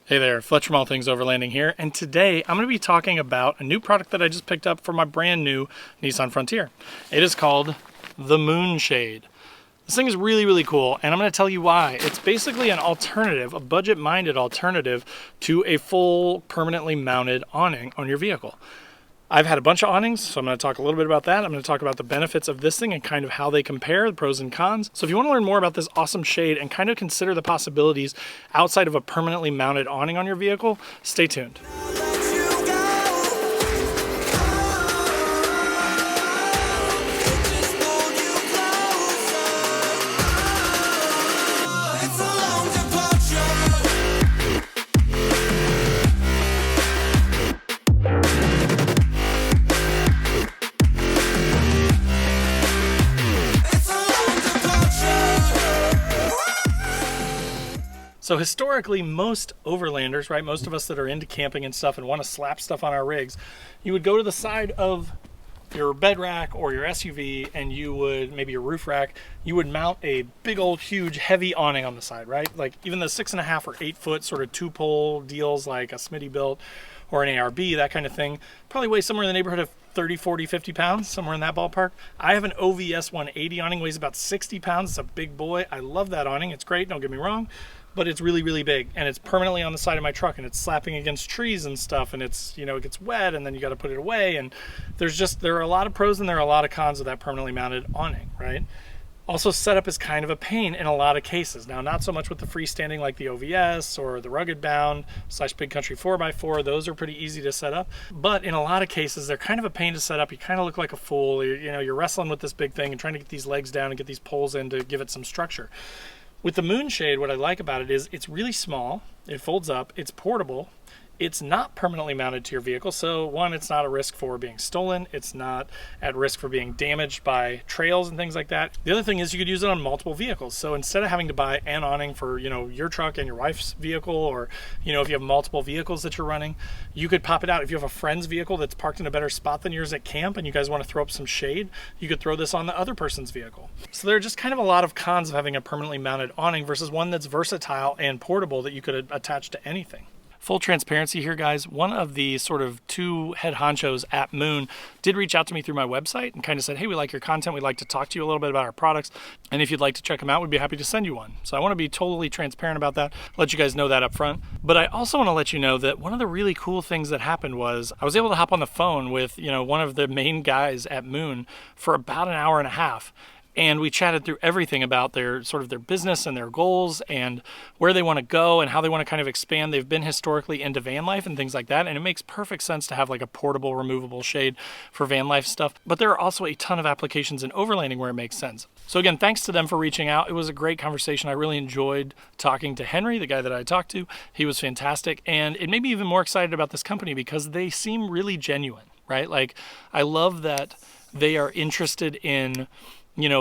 Hey there, Fletcher from All Things Overlanding here, and today I'm going to be talking about a new product that I just picked up for my brand new Nissan Frontier. It is called the Moonshade. This thing is really cool, and I'm going to tell you why. It's basically an alternative, a budget-minded alternative to a full permanently mounted awning on your vehicle. I've had a bunch of awnings, so I'm going to talk a little bit about that. I'm going to talk about the benefits of this thing and kind of how they compare, the pros and cons. So if you want to learn more about this awesome shade and kind of consider the possibilities outside of a permanently mounted awning on your vehicle, stay tuned. So historically, most overlanders, right, most of us that are into camping and stuff and want to slap stuff on our rigs, you would go to the side of your bed rack or your SUV and you would, maybe your roof rack, you would mount a big old huge heavy awning on the side, right? Like even the 6.5 or 8 foot sort of 2-pole deals like a Smitty-built or an ARB, that kind of thing, probably weighs somewhere in the neighborhood of 30, 40, 50 pounds, somewhere in that ballpark. I have an OVS 180 awning, weighs about 60 pounds. It's a big boy. I love that awning. It's great, don't get me wrong, but it's really big, and it's permanently on the side of my truck, and it's slapping against trees and stuff, and it's, you know, it gets wet, and then you got to put it away, and there are a lot of pros and there are a lot of cons of that permanently mounted awning, right? Also, setup is kind of a pain in a lot of cases. Now, not so much with the freestanding like the OVS or the rugged bound / big country 4x4. Those are pretty easy to set up. But in a lot of cases, they're kind of a pain to set up. You kind of look like a fool. You're wrestling with this big thing and trying to get these legs down and get these poles in to give it some structure. With the Moonshade, what I like about it is it's really small. It folds up. It's portable. It's not permanently mounted to your vehicle, so one, it's not a risk for being stolen. It's not at risk for being damaged by trails and things like that. The other thing is you could use it on multiple vehicles. So instead of having to buy an awning for, your truck and your wife's vehicle, or, if you have multiple vehicles that you're running, you could pop it out. If you have a friend's vehicle that's parked in a better spot than yours at camp and you guys want to throw up some shade, you could throw this on the other person's vehicle. So there are just kind of a lot of cons of having a permanently mounted awning versus one that's versatile and portable that you could attach to anything. Full transparency here, guys. One of the sort of two head honchos at Moon did reach out to me through my website and kind of said, hey, we like your content. We'd like to talk to you a little bit about our products. And if you'd like to check them out, we'd be happy to send you one. So I want to be totally transparent about that, let you guys know that up front. But I also want to let you know that one of the really cool things that happened was I was able to hop on the phone with, one of the main guys at Moon for about an hour and a half. And we chatted through everything about their business and their goals and where they want to go and how they want to kind of expand. They've been historically into van life and things like that. And it makes perfect sense to have like a portable, removable shade for van life stuff. But there are also a ton of applications in overlanding where it makes sense. So again, thanks to them for reaching out. It was a great conversation. I really enjoyed talking to Henry, the guy that I talked to. He was fantastic. And it made me even more excited about this company because they seem really genuine, right? Like, I love that they are interested in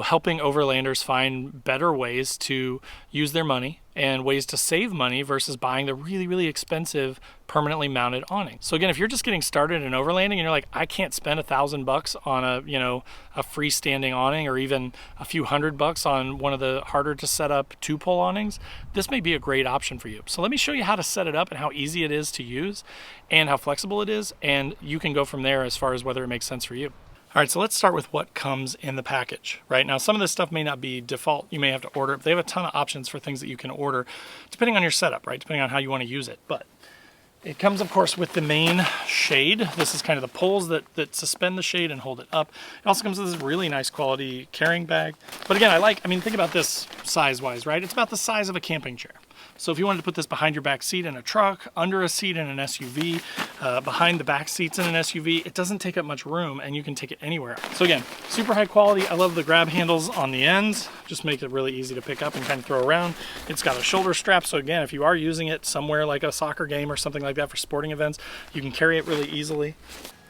helping overlanders find better ways to use their money and ways to save money versus buying the really expensive permanently mounted awning. So again, if you're just getting started in overlanding and you're like, I can't spend $1,000 on a freestanding awning or even a few $100 on one of the harder to set up 2-pole awnings, this may be a great option for you. So let me show you how to set it up and how easy it is to use and how flexible it is, and you can go from there as far as whether it makes sense for you. All right, so let's start with what comes in the package, right? Now, some of this stuff may not be default. You may have to order it. They have a ton of options for things that you can order, depending on your setup, right? Depending on how you want to use it. But it comes, of course, with the main shade. This is kind of the poles that suspend the shade and hold it up. It also comes with this really nice quality carrying bag. But again, think about this size-wise, right? It's about the size of a camping chair. So if you wanted to put this behind your back seat in a truck, under a seat in an SUV, behind the back seats in an SUV, it doesn't take up much room and you can take it anywhere. So again, super high quality. I love the grab handles on the ends. Just make it really easy to pick up and kind of throw around. It's got a shoulder strap. So again, if you are using it somewhere like a soccer game or something like that for sporting events, you can carry it really easily.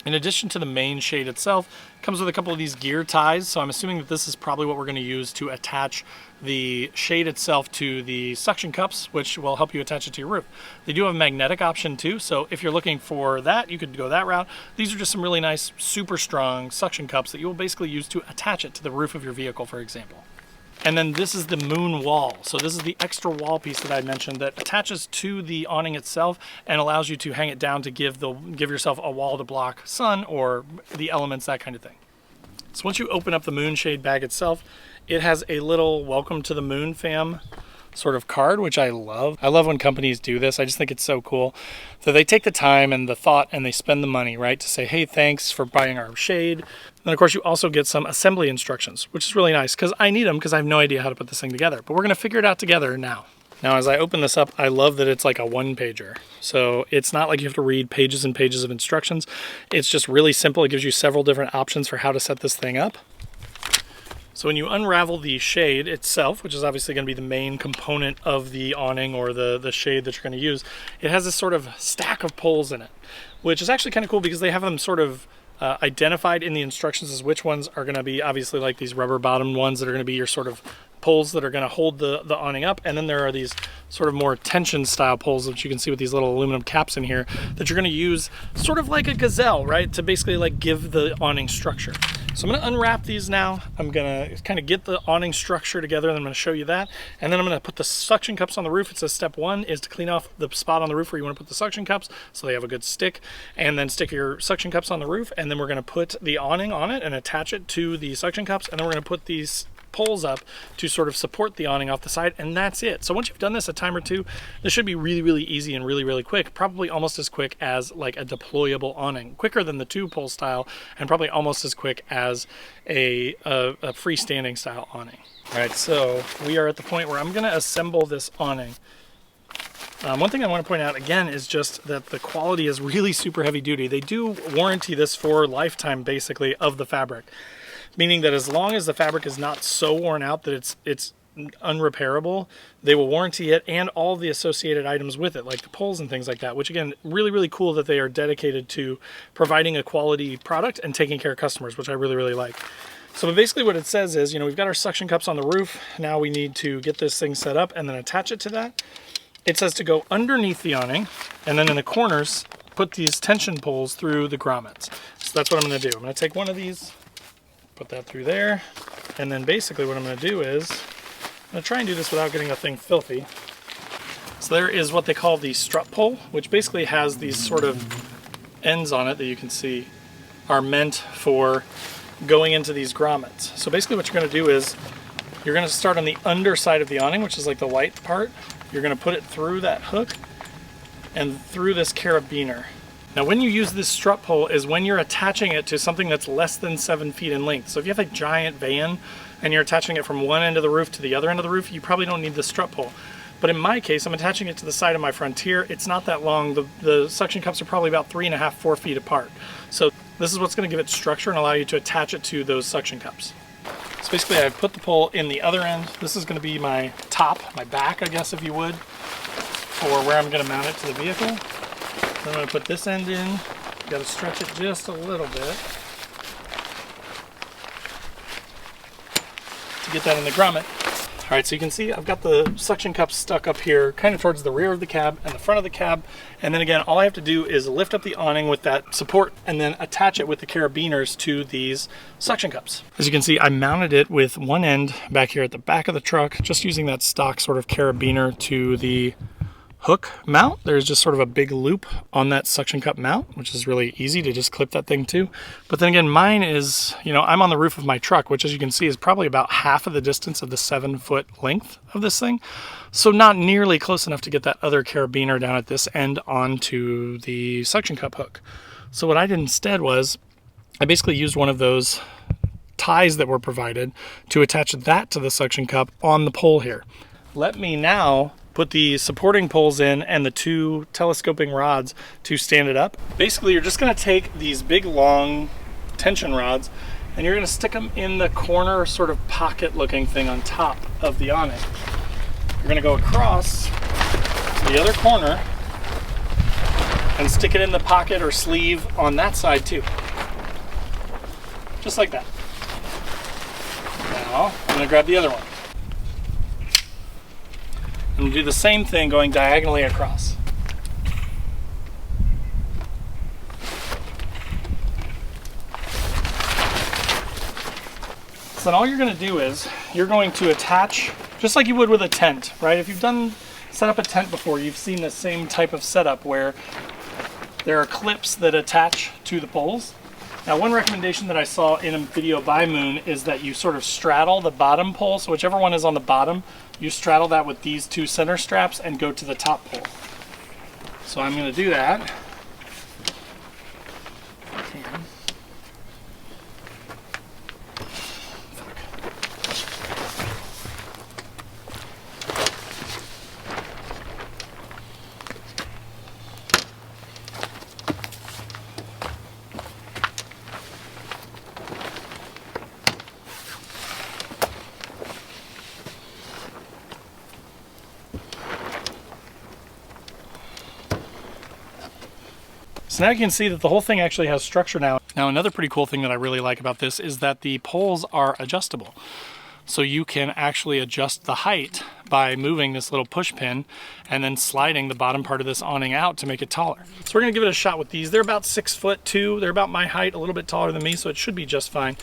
In addition to the main shade itself, it comes with a couple of these gear ties. So I'm assuming that this is probably what we're going to use to attach the shade itself to the suction cups, which will help you attach it to your roof. They do have a magnetic option too. So if you're looking for that, you could go that route. These are just some really nice, super strong suction cups that you will basically use to attach it to the roof of your vehicle, for example. And then this is the moon wall. So this is the extra wall piece that I mentioned that attaches to the awning itself and allows you to hang it down to give yourself a wall to block sun or the elements, that kind of thing. So once you open up the Moonshade bag itself, it has a little welcome to the moon fam sort of card, which I love. I love when companies do this. I just think it's so cool. So they take the time and the thought and they spend the money, right, to say, hey, thanks for buying our shade. And of course, you also get some assembly instructions, which is really nice because I need them because I have no idea how to put this thing together. But we're going to figure it out together now. Now, as I open this up, I love that it's like a one-pager. So it's not like you have to read pages and pages of instructions. It's just really simple. It gives you several different options for how to set this thing up. So when you unravel the shade itself, which is obviously going to be the main component of the awning or the shade that you're going to use, it has this sort of stack of poles in it, which is actually kind of cool because they have them sort of identified in the instructions as which ones are going to be obviously like these rubber bottom ones that are going to be your sort of poles that are going to hold the awning up, and then there are these sort of more tension style poles, which you can see with these little aluminum caps in here, that you're going to use sort of like a gazelle, right, to basically like give the awning structure. So I'm going to unwrap these now. I'm going to kind of get the awning structure together, and I'm going to show you that, and then I'm going to put the suction cups on the roof. It says step 1 is to clean off the spot on the roof where you want to put the suction cups so they have a good stick, and then stick your suction cups on the roof, and then we're going to put the awning on it and attach it to the suction cups, and then we're going to put these poles up to sort of support the awning off the side, and that's it. So once you've done this a time or two, this should be really, really easy and really, really quick, probably almost as quick as like a deployable awning, quicker than the 2-pole style, and probably almost as quick as a freestanding style awning. All right, so we are at the point where I'm going to assemble this awning. One thing I want to point out again is just that the quality is really super heavy duty. They do warranty this for lifetime basically of the fabric, meaning that as long as the fabric is not so worn out that it's unrepairable, they will warranty it and all the associated items with it, like the poles and things like that, which again, really, really cool that they are dedicated to providing a quality product and taking care of customers, which I really, really like. So basically what it says is, you know, we've got our suction cups on the roof. Now we need to get this thing set up and then attach it to that. It says to go underneath the awning, and then in the corners, put these tension poles through the grommets. So that's what I'm going to do. I'm going to take one of these, put that through there, and then basically what I'm going to do is I'm going to try and do this without getting the thing filthy. So there is what they call the strut pole, which basically has these sort of ends on it that you can see are meant for going into these grommets. So basically what you're going to do is you're going to start on the underside of the awning, which is like the white part. You're going to put it through that hook and through this carabiner. Now when you use this strut pole is when you're attaching it to something that's less than 7 feet in length. So if you have a giant van and you're attaching it from one end of the roof to the other end of the roof, you probably don't need the strut pole. But in my case, I'm attaching it to the side of my Frontier. It's not that long. The suction cups are probably about 3.5, 4 feet apart. So this is what's going to give it structure and allow you to attach it to those suction cups. So basically I've put the pole in the other end. This is going to be my top, my back, I guess if you would, for where I'm going to mount it to the vehicle. Then I'm going to put this end in. You got to stretch it just a little bit to get that in the grommet. All right, so you can see I've got the suction cups stuck up here kind of towards the rear of the cab and the front of the cab. And then again, all I have to do is lift up the awning with that support and then attach it with the carabiners to these suction cups. As you can see, I mounted it with one end back here at the back of the truck, just using that stock sort of carabiner to the hook mount. There's just sort of a big loop on that suction cup mount, which is really easy to just clip that thing to. But then again, mine is, you know, I'm on the roof of my truck, which as you can see is probably about half of the distance of the 7-foot length of this thing. So not nearly close enough to get that other carabiner down at this end onto the suction cup hook. So what I did instead was I basically used one of those ties that were provided to attach that to the suction cup on the pole here. Let me now put the supporting poles in and the 2 telescoping rods to stand it up. Basically, you're just going to take these big long tension rods and you're going to stick them in the corner sort of pocket looking thing on top of the awning. You're going to go across to the other corner and stick it in the pocket or sleeve on that side too. Just like that. Now, I'm going to grab the other one. And do the same thing going diagonally across. then all you're going to do is you're going to attach, just like you would with a tent, right? If you've set up a tent before, you've seen the same type of setup where there are clips that attach to the poles. Now, one recommendation that I saw in a video by Moon is that you sort of straddle the bottom pole. So whichever one is on the bottom, you straddle that with these two center straps and go to the top pole. So I'm going to do that. So now you can see that the whole thing actually has structure now. Now, another pretty cool thing that I really like about this is that the poles are adjustable. So you can actually adjust the height by moving this little push pin and then sliding the bottom part of this awning out to make it taller. So we're gonna give it a shot with these. They're about 6'2". They're about my height, a little bit taller than me, so it should be just fine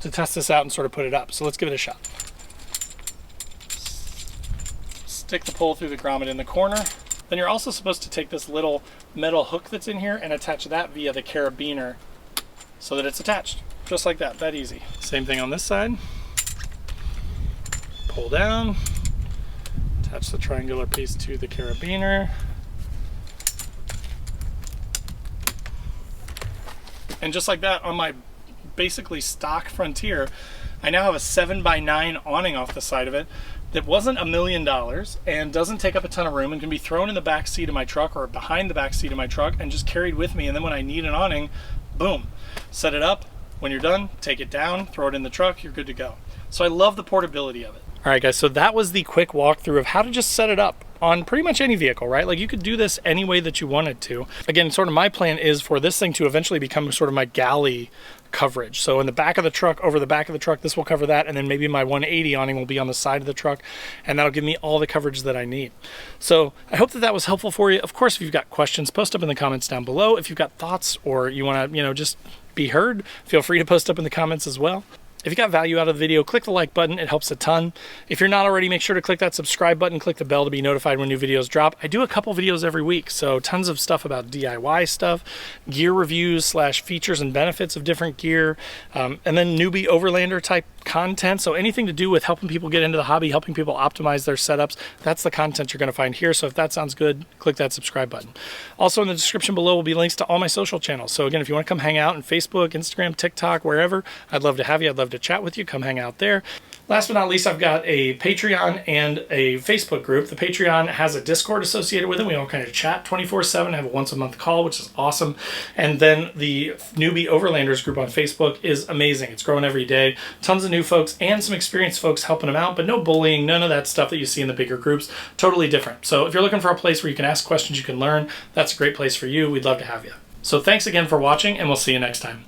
to test this out and sort of put it up. So let's give it a shot. Stick the pole through the grommet in the corner. Then you're also supposed to take this little metal hook that's in here and attach that via the carabiner so that it's attached, just like that, that easy. Same thing on this side. Pull down, attach the triangular piece to the carabiner. And just like that, on my basically stock Frontier, I now have a 7x9 awning off the side of it that wasn't $1 million and doesn't take up a ton of room and can be thrown in the back seat of my truck or behind the back seat of my truck and just carried with me. And then when I need an awning, boom, set it up. When you're done, take it down, throw it in the truck, you're good to go. So I love the portability of it. All right, guys, so that was the quick walkthrough of how to just set it up on pretty much any vehicle, right? Like, you could do this any way that you wanted to. Again, sort of my plan is for this thing to eventually become sort of my galley coverage. So in the back of the truck, over the back of the truck, this will cover that, and then maybe my 180 awning will be on the side of the truck, and that'll give me all the coverage that I need. So I hope that that was helpful for you. Of course, if you've got questions, post up in the comments down below. If you've got thoughts or you want to, just be heard, feel free to post up in the comments as well. If you got value out of the video, click the like button. It helps a ton. If you're not already, make sure to click that subscribe button, click the bell to be notified when new videos drop. I do a couple videos every week, so tons of stuff about DIY stuff, gear reviews / features and benefits of different gear, and then newbie overlander type content. So anything to do with helping people get into the hobby, helping people optimize their setups, that's the content you're going to find here. So if that sounds good, click that subscribe button. Also in the description below will be links to all my social channels. So again, if you want to come hang out on Facebook, Instagram, TikTok, wherever, I'd love to have you. I'd love to chat with you. Come hang out there. Last but not least, I've got a Patreon and a Facebook group. The Patreon has a Discord associated with it. We all kind of chat 24/7, have a once a month call, which is awesome. And then the Newbie Overlanders group on Facebook is amazing. It's growing every day. Tons of new folks and some experienced folks helping them out, but no bullying, none of that stuff that you see in the bigger groups. Totally different. So if you're looking for a place where you can ask questions, you can learn, that's a great place for you. We'd love to have you. So thanks again for watching, and we'll see you next time.